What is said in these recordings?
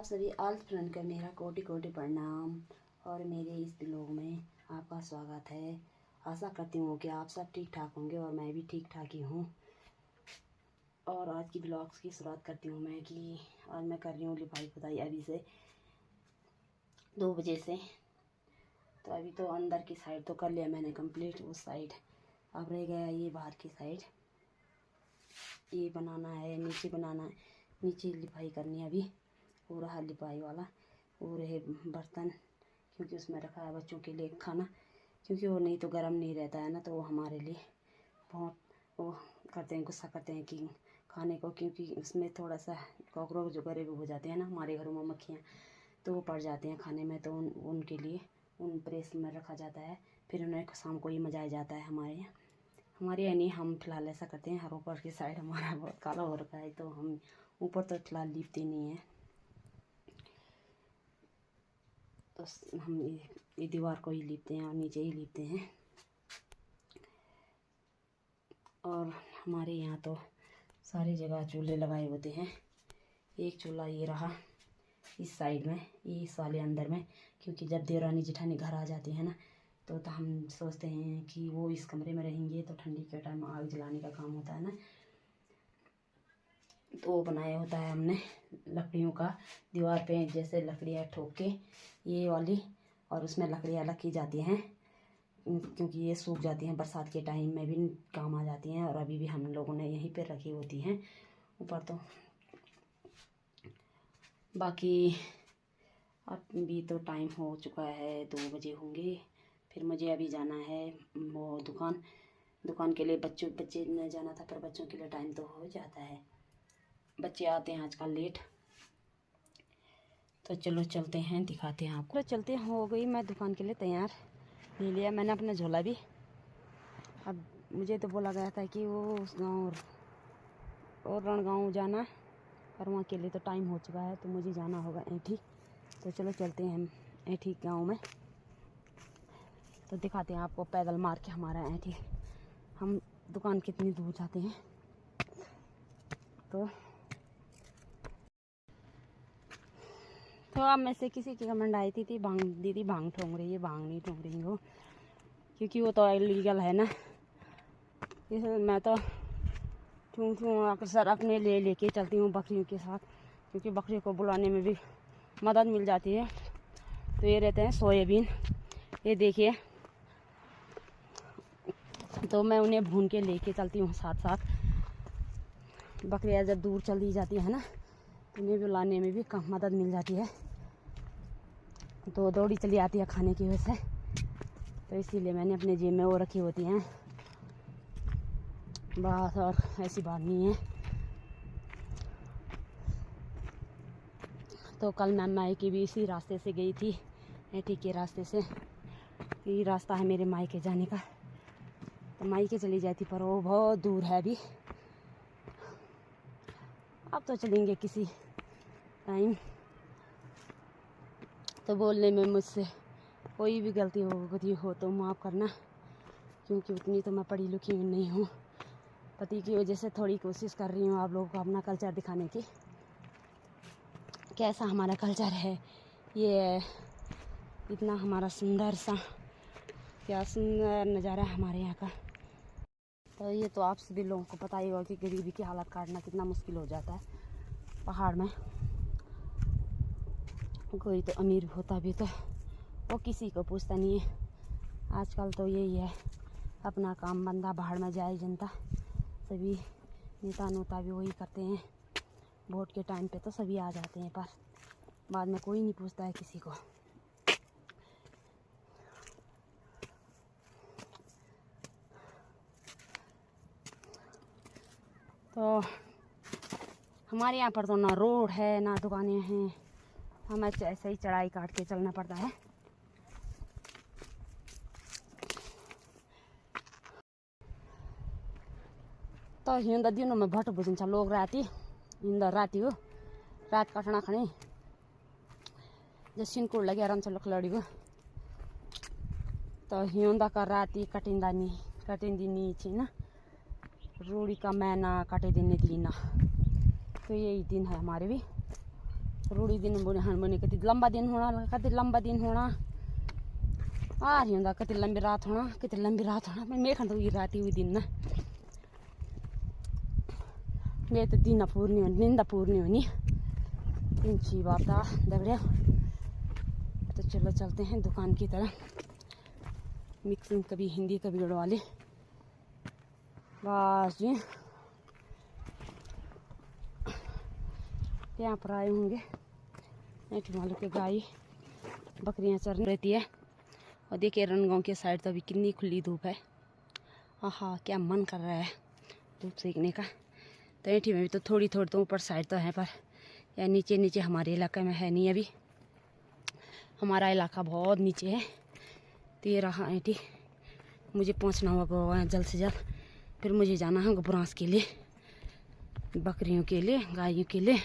सभी all friend का मेरा कोटि कोटि प्रणाम और मेरे इस ब्लॉग में आपका स्वागत है। आशा करती हूँ कि आप सब ठीक ठाक होंगे और मैं भी ठीक ठाक ही हूँ। और आज की ब्लॉग्स की शुरुआत करती हूँ मैं कि आज मैं कर रही हूँ लिपाई पुताई अभी से 2 बजे से। तो अभी तो अंदर की साइड तो कर लिया मैंने कंप्लीट, उस साइड अब रह गया ये बाहर की साइड। ये बनाना है, नीचे बनाना है, नीचे लिपाई करनी है अभी। हो रहा लिपाई वाला, वो रहे बर्तन क्योंकि उसमें रखा है बच्चों के लिए खाना, क्योंकि वो नहीं तो गर्म नहीं रहता है ना, तो वो हमारे लिए बहुत वो करते हैं, गुस्सा करते हैं कि खाने को, क्योंकि उसमें थोड़ा सा कॉकरोच जो गरे हो जाते हैं ना हमारे घरों में, मक्खियाँ तो वो पड़ जाते हैं खाने में, तो उनके लिए उन प्रेस में रखा जाता है। फिर उन्हें शाम को ही मजाया जाता है हमारे यहाँ नहीं। हम फिलहाल ऐसा करते हैं, हर ऊपर की साइड हमारा बहुत काला हो रखा है, तो हम ऊपर तो फिलहाल लीपते नहीं हैं। तो हम ये दीवार को ही लीपते हैं और नीचे ही लीपते हैं। और हमारे यहाँ तो सारी जगह चूल्हे लगाए होते हैं। एक चूल्हा ये रहा इस साइड में, ये इस वाले अंदर में, क्योंकि जब देवरानी जेठानी घर आ जाती है ना, तो हम सोचते हैं कि वो इस कमरे में रहेंगे, तो ठंडी के टाइम आग जलाने का काम होता है ना, तो वो बनाया होता है हमने लकड़ियों का। दीवार पे जैसे लकड़ियाँ ठोक के ये वाली, और उसमें लकड़ियाँ रखी जाती हैं क्योंकि ये सूख जाती हैं, बरसात के टाइम में भी काम आ जाती हैं। और अभी भी हम लोगों ने यहीं पे रखी होती हैं ऊपर। तो बाकी अब भी तो टाइम हो चुका है, 2 बजे होंगे। फिर मुझे अभी जाना है वो दुकान के लिए। बच्चे ने जाना था, पर बच्चों के लिए टाइम तो हो जाता है, बच्चे आते हैं आजकल लेट। तो चलो चलते हैं, दिखाते हैं आपको। चलते हैं, हो गई मैं दुकान के लिए तैयार, ले लिया मैंने अपना झोला भी। अब मुझे तो बोला गया था कि वो उस गाँव और रणगांव जाना, पर वहाँ के लिए तो टाइम हो चुका है, तो मुझे जाना होगा ऐठी। तो चलो चलते हैं हम ऐठी गाँव में, तो दिखाते हैं आपको पैदल मार के हमारा ऐठी हम दुकान कितनी दूर जाते हैं। तो अब में से किसी की कमेंट आई थी भांग दीदी भांग ठोंक रही है, भांग नहीं ठोंक रही हो, क्योंकि वो तो इलीगल है ना। मैं तो अक्सर अपने लेके चलती हूँ बकरियों के साथ, क्योंकि बकरियों को बुलाने में भी मदद मिल जाती है। तो ये रहते हैं सोयाबीन, ये देखिए, तो मैं उन्हें भून के लेके चलती हूँ साथ साथ। बकरियाँ जब दूर चली जाती है ना, तो उन्हें बुलाने में भी कम मदद मिल जाती है, तो दौड़ी चली आती है खाने की वजह से। तो इसीलिए मैंने अपने जेब में वो रखी होती हैं बस, और ऐसी बात नहीं है। तो कल मैं मायके भी इसी रास्ते से गई थी, ऐठी के रास्ते से। ये रास्ता है मेरे मायके जाने का, तो मायके चली जाती, पर वो बहुत दूर है अभी। अब तो चलेंगे किसी टाइम। तो बोलने में मुझसे कोई भी गलती हो तो माफ़ करना, क्योंकि उतनी तो मैं पढ़ी लिखी नहीं हूँ। पति की वजह से थोड़ी कोशिश कर रही हूँ आप लोगों को अपना कल्चर दिखाने की, कैसा हमारा कल्चर है। ये इतना हमारा सुंदर सा, क्या सुंदर नज़ारा है हमारे यहाँ का। तो ये तो आप सभी लोगों को पता ही होगा कि गरीबी की हालत काटना कितना मुश्किल हो जाता है पहाड़ में। कोई तो अमीर होता भी तो वो किसी को पूछता नहीं है। आजकल तो यही है, अपना काम बंदा बाहर में जाए जनता, सभी नेता नोता भी वही करते हैं। वोट के टाइम पे तो सभी आ जाते हैं, पर बाद में कोई नहीं पूछता है किसी को। तो हमारे यहाँ पर तो ना रोड है ना दुकानें हैं, हमें ऐसे ही चढ़ाई काट के चलना पड़ता है। तो हिँड्दा दिनमा भटो बुझिन्छ लोग राति हिँड्दा राति हो, रात काटना खणे जो सिनकुड लगे आराम से लकड़ी हो। तो हिँड्दा का राति कटिंदी छिन, रोड़ी का मैना काटे दिन। तो यही दिन है हमारे भी। रूड़ी दिन बने कति लंबा दिन होना, कति लंबा दिन होना आ रही होंदा, कति लंबी रात होना, कति लंबी रात होना। मैं खंड हुई रात हुई दिन ना, मैं तो दिन पूर्णी होनी, निंदा पूर्णी होनी। अच्छी बात दगड़िया। तो चलो चलते हैं दुकान की तरफ। मिक्सिंग कभी हिंदी कभी गढ़वाली, बस जी यहाँ पर आए होंगे। मालूम के गाय बकरियाँ चर रहती है। और देखिए रणगांव के साइड तो अभी कितनी खुली धूप है। आहा क्या मन कर रहा है धूप सेकने का। तो ऐठी में भी तो थोड़ी थोड़ी तो ऊपर साइड तो है, पर या नीचे नीचे हमारे इलाके में है नहीं अभी। हमारा इलाका बहुत नीचे है। तो ये रहा ऐठी, मुझे पहुंचना होगा जल्द से जल्द। फिर मुझे जाना है गोबरास के लिए, बकरियों के लिए, गायों के लिए।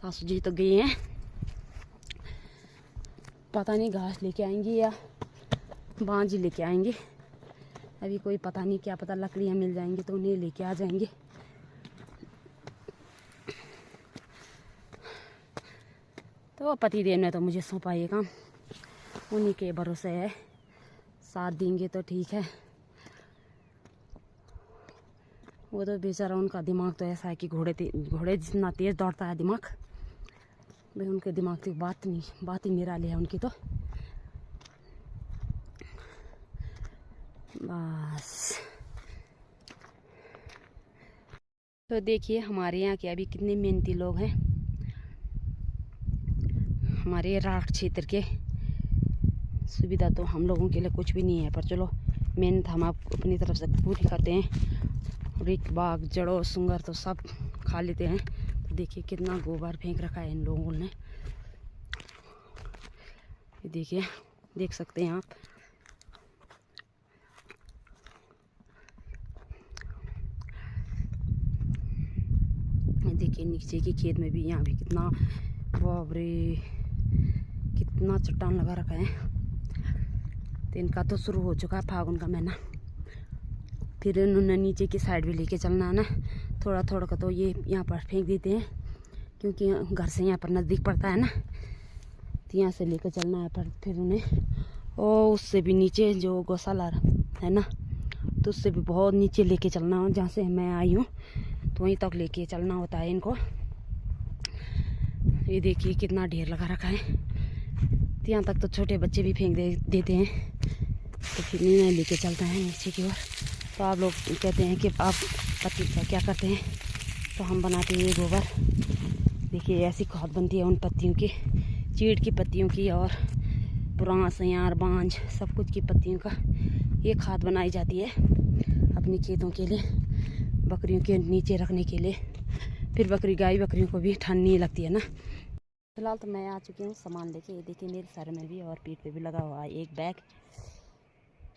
सासू जी तो गई हैं, पता नहीं घास लेके आएंगी या बांझ लेके आएंगे। अभी कोई पता नहीं, क्या पता लकड़ियाँ मिल जाएंगी तो उन्हें लेके आ जाएंगे। तो पतिदेव ने तो मुझे सौंपा ये काम, उन्हीं के भरोसे है। साथ देंगे तो ठीक है। वो तो बेचारा, उनका दिमाग तो ऐसा है कि घोड़े जितना तेज दौड़ता है दिमाग, भाई उनके दिमाग की बात ही निराली है उनकी। तो बस तो देखिए हमारे यहाँ के अभी कितने मेहनती लोग हैं। हमारे राठ क्षेत्र के सुविधा तो हम लोगों के लिए कुछ भी नहीं है, पर चलो मेहनत हम आप अपनी तरफ से पूरी करते हैं। रिक बाग जड़ों सुंगर तो सब खा लेते हैं। तो देखिए कितना गोबर फेंक रखा है इन लोगों ने। ये देखिए, देख सकते हैं आप। देखिए नीचे के खेत में भी, यहाँ भी कितना, बाप रे कितना चट्टान लगा रखा है। तो इनका तो शुरू हो चुका है फागुन का महीना। फिर इन्होंने नीचे की साइड भी लेके चलना है ना, थोड़ा थोड़ा का तो ये यहाँ पर फेंक देते हैं, क्योंकि घर से यहाँ पर नज़दीक पड़ता है ना। तो यहाँ से लेकर चलना है, पर फिर उन्हें और उससे भी नीचे जो गौशाला है ना, तो उससे भी बहुत नीचे लेके चलना हो। जहाँ से मैं आई हूँ तो वहीं तक लेके चलना होता है इनको। ये देखिए कितना ढेर लगा रखा है। तो यहाँ तक तो छोटे बच्चे भी फेंक देते हैं। तो फिर इन्हें लेके चलता है नीचे की ओर। तो आप लोग कहते हैं कि आप पत्ती का क्या करते हैं, तो हम बनाते हैं ये गोबर। देखिए ऐसी खाद बनती है उन पत्तियों की, चीड़ की पत्तियों की और पुराना सयार बांझ सब कुछ की पत्तियों का ये खाद बनाई जाती है अपने खेतों के लिए, बकरियों के नीचे रखने के लिए। फिर बकरियों को भी ठंड नहीं लगती है ना। फिलहाल तो मैं आ चुकी हूँ सामान लेके। ये देखिए मेरे सर में भी और पीठ पे भी लगा हुआ है एक बैग।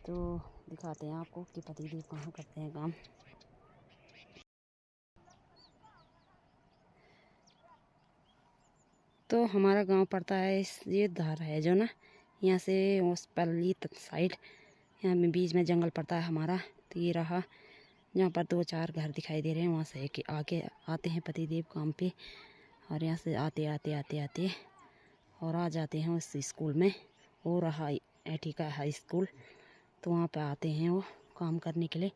तो दिखाते हैं आपको कि पतिदेव कहाँ करते हैं काम। तो हमारा गांव पड़ता है ये धार है जो ना, यहाँ से उस पल्ली साइड, यहाँ में बीच में जंगल पड़ता है हमारा। तो ये रहा जहाँ पर 2-4 घर दिखाई दे रहे हैं, वहाँ से कि आके आते हैं पतिदेव काम पे। और यहाँ से आते आते और आ जाते हैं उस स्कूल में। वो रहा ऐठी का हाई स्कूल, तो वहाँ पे आते हैं वो काम करने के लिए।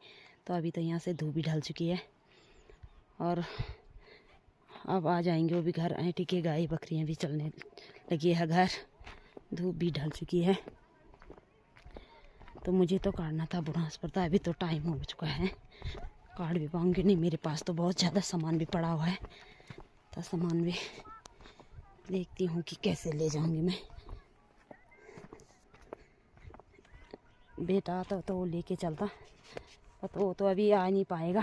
तो अभी तो यहाँ से धूप भी ढल चुकी है और अब आ जाएंगे वो भी घर। ऐठी के गाय बकरियाँ भी चलने लगी है घर, धूप भी ढल चुकी है। तो मुझे तो काटना था बृहस्पति, अभी तो टाइम हो चुका है, काट भी पाऊँगी नहीं। मेरे पास तो बहुत ज़्यादा सामान भी पड़ा हुआ है, तो सामान भी देखती हूँ कि कैसे ले जाऊँगी मैं। बेटा आता तो वो लेके चलता, तो वो तो अभी आ नहीं पाएगा,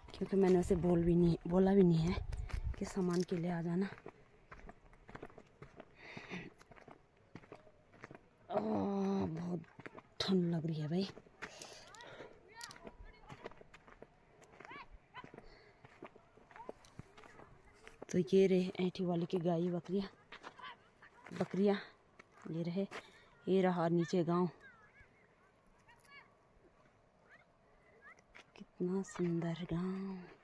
क्योंकि मैंने उसे बोला भी नहीं है कि सामान के लिए आ जाना। बहुत ठंड लग रही है भाई। तो ये रहे ऐठी वाले की गाय बकरियाँ ये रहे, ये रहा नीचे गांव। कितना सुंदर गांव।